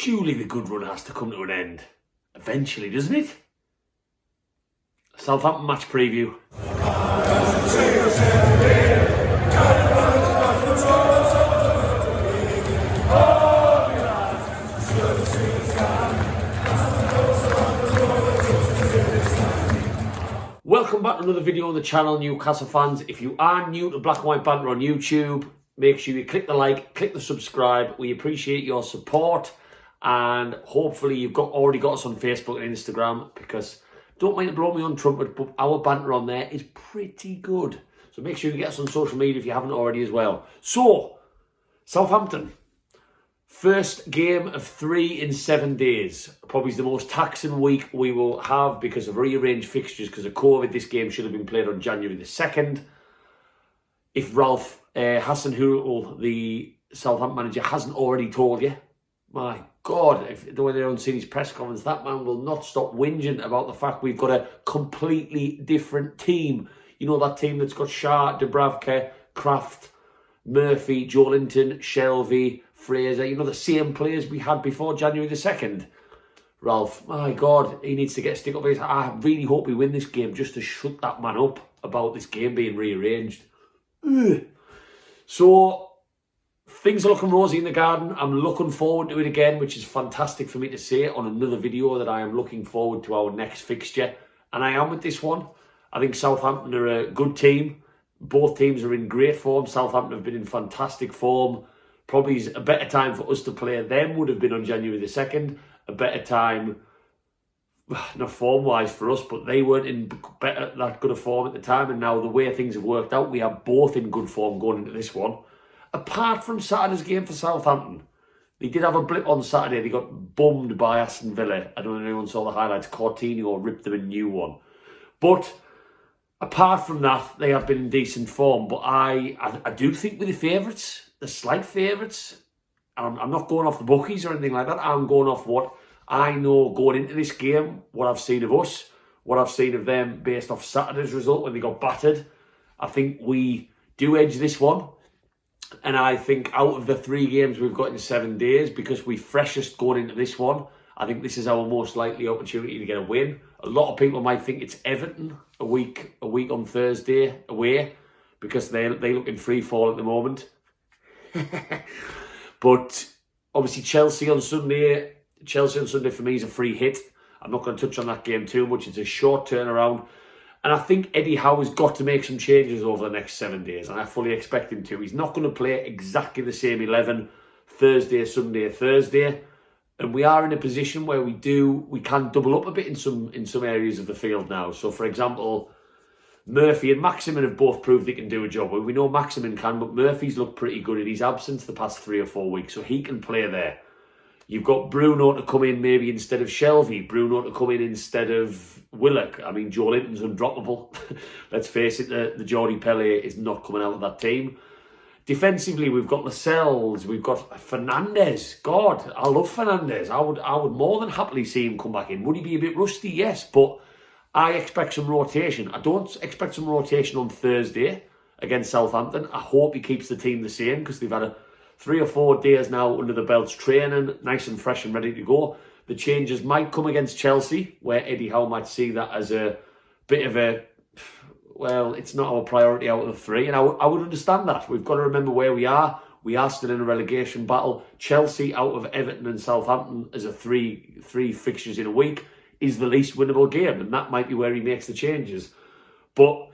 Surely the good run has to come to an end. Eventually, doesn't it? Southampton match preview. Welcome back to another video on the channel, Newcastle fans. If you are new to Black and White Banter on YouTube, make sure you click the like, click the subscribe. We appreciate your support, and hopefully you've already got us on Facebook and Instagram, because don't mind to blow me on trumpet, but our banter on there is pretty good. So make sure you get us on social media if you haven't already as well. So, Southampton. First game of 3 in 7 days. Probably the most taxing week we will have because of rearranged fixtures because of COVID. This game should have been played on January the 2nd. If Ralph Hasenhüttl, the Southampton manager, hasn't already told you, my God, if the way they don't see his press conference, that man will not stop whinging about the fact we've got a completely different team. You know, that team that's got Shah, Dubravka, Kraft, Murphy, Joelinton, Shelvey, Fraser, you know, the same players we had before January the 2nd. Ralph, my God, he needs to get a stick up his. I really hope we win this game just to shut that man up about this game being rearranged. Ugh. So, things are looking rosy in the garden. I'm looking forward to it again, which is fantastic for me to say on another video that I am looking forward to our next fixture. And I am with this one. I think Southampton are a good team. Both teams are in great form. Southampton have been in fantastic form. Probably a better time for us to play them would have been on January the 2nd. A better time, not form-wise for us, but they weren't in that good a form at the time. And now the way things have worked out, we are both in good form going into this one. Apart from Saturday's game for Southampton, they did have a blip on Saturday. They got bummed by Aston Villa. I don't know if anyone saw the highlights. Coutinho ripped them a new one. But apart from that, they have been in decent form. But I do think we're the favourites. The slight favourites. I'm not going off the bookies or anything like that. I'm going off what I know going into this game, what I've seen of us, what I've seen of them based off Saturday's result when they got battered. I think we do edge this one. And I think out of the 3 games we've got in 7 days, because we're freshest going into this one, I think this is our most likely opportunity to get a win. A lot of people might think it's Everton a week on Thursday away, because they look in free fall at the moment. But obviously Chelsea on Sunday for me is a free hit. I'm not going to touch on that game too much. It's a short turnaround. And I think Eddie Howe has got to make some changes over the next 7 days, and I fully expect him to. He's not going to play exactly the same 11 Thursday, Sunday, Thursday. And we are in a position where we can double up a bit in some areas of the field now. So for example, Murphy and Maximin have both proved they can do a job. We know Maximin can, but Murphy's looked pretty good in his absence the past 3 or 4 weeks, so he can play there. You've got Bruno to come in maybe instead of Shelvey, Bruno to come in instead of Willock. I mean, Joelinton's undroppable. Let's face it, the Jordi Pele is not coming out of that team. Defensively, we've got Lascelles, we've got Fernandez. God, I love Fernandez. I would more than happily see him come back in. Would he be a bit rusty? Yes, but I expect some rotation. I don't expect some rotation on Thursday against Southampton. I hope he keeps the team the same, because they've had 3 or 4 days now under the belts training, nice and fresh and ready to go. The changes might come against Chelsea, where Eddie Howe might see that as a bit of a, well, it's not our priority out of the 3. And I would understand that. We've got to remember where we are. We are still in a relegation battle. Chelsea out of Everton and Southampton as a three fixtures in a week is the least winnable game, and that might be where he makes the changes. But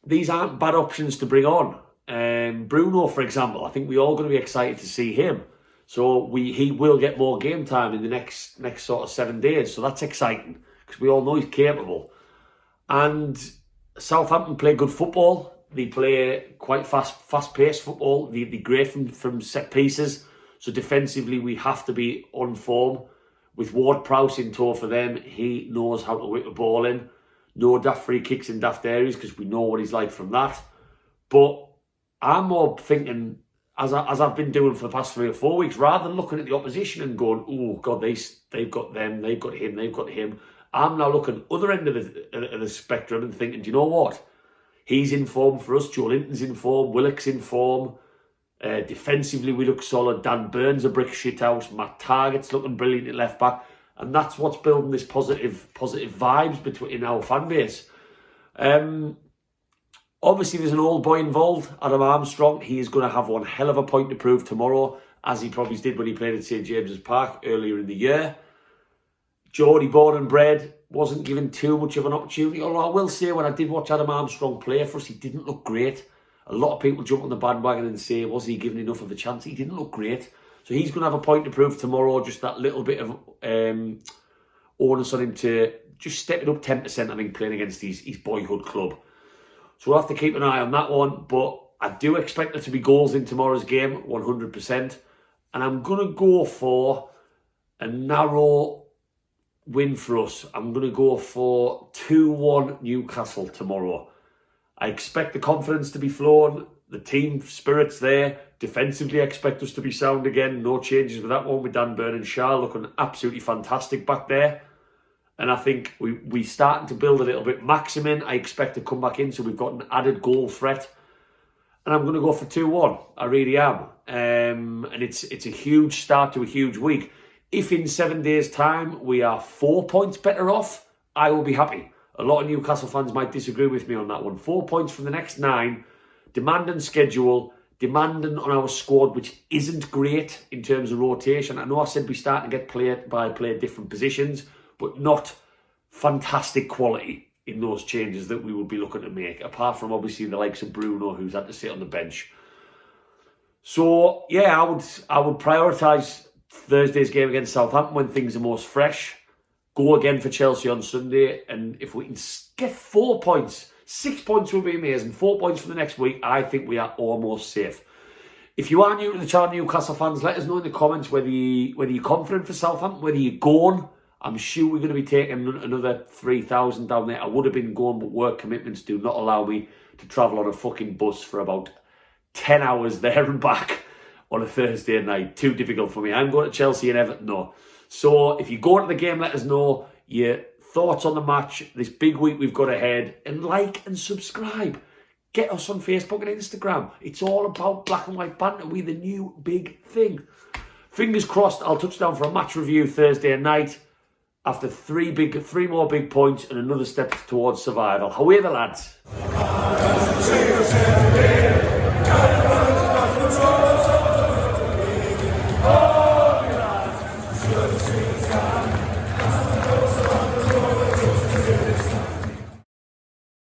these aren't bad options to bring on. Bruno, for example, I think we're all going to be excited to see him. So he will get more game time in the next sort of 7 days. So that's exciting, because we all know he's capable. And Southampton play good football. They play quite fast-paced football. They're great from set pieces. So defensively, we have to be on form. With Ward-Prowse in tow for them, he knows how to whip the ball in. No daft free kicks in daft areas, because we know what he's like from that. But I'm more thinking, as I've been doing for the past 3 or 4 weeks, rather than looking at the opposition and going, oh, God, they've got them, they've got him. I'm now looking other end of the spectrum and thinking, do you know what? He's in form for us. Joelinton's in form. Willock's in form. Defensively, we look solid. Dan Burns a brick shithouse. Matt Targett's looking brilliant at left back. And that's what's building this positive vibes in our fan base. Obviously, there's an old boy involved, Adam Armstrong. He is going to have one hell of a point to prove tomorrow, as he probably did when he played at St James's Park earlier in the year. Geordie, born and bred, wasn't given too much of an opportunity. Although I will say, when I did watch Adam Armstrong play for us, he didn't look great. A lot of people jump on the bandwagon and say, was he given enough of a chance? He didn't look great. So he's going to have a point to prove tomorrow. Just that little bit of onus on him to just step it up 10%, I think, playing against his boyhood club. So we'll have to keep an eye on that one. But I do expect there to be goals in tomorrow's game, 100%. And I'm going to go for a narrow win for us. I'm going to go for 2-1 Newcastle tomorrow. I expect the confidence to be flowing. The team spirit's there. Defensively, I expect us to be sound again. No changes with that one, with Dan Burn and Shah looking absolutely fantastic back there. And I think we starting to build a little bit. Maximin, I expect to come back in, so we've got an added goal threat. And I'm going to go for 2-1. I really am. And it's a huge start to a huge week. If in 7 days' time we are 4 points better off, I will be happy. A lot of Newcastle fans might disagree with me on that one. 4 points from the next 9. Demanding schedule. Demanding on our squad, which isn't great in terms of rotation. I know I said we start to get play different positions, but not fantastic quality in those changes that we would be looking to make, apart from obviously the likes of Bruno, who's had to sit on the bench. So yeah, I would prioritise Thursday's game against Southampton when things are most fresh. Go again for Chelsea on Sunday, and if we can get 4 points, 6 points will be amazing. 4 points for the next week, I think we are almost safe. If you are new to the channel, Newcastle fans, let us know in the comments whether you're confident for Southampton, whether you're going. I'm sure we're going to be taking another 3,000 down there. I would have been going, but work commitments do not allow me to travel on a fucking bus for about 10 hours there and back on a Thursday night. Too difficult for me. I'm going to Chelsea and Everton, no. So if you go to the game, let us know your thoughts on the match, this big week we've got ahead, and like and subscribe. Get us on Facebook and Instagram. It's all about Black and White Banter. We're the new big thing. Fingers crossed, I'll touch down for a match review Thursday night after three more big points and another step towards survival. Away the lads.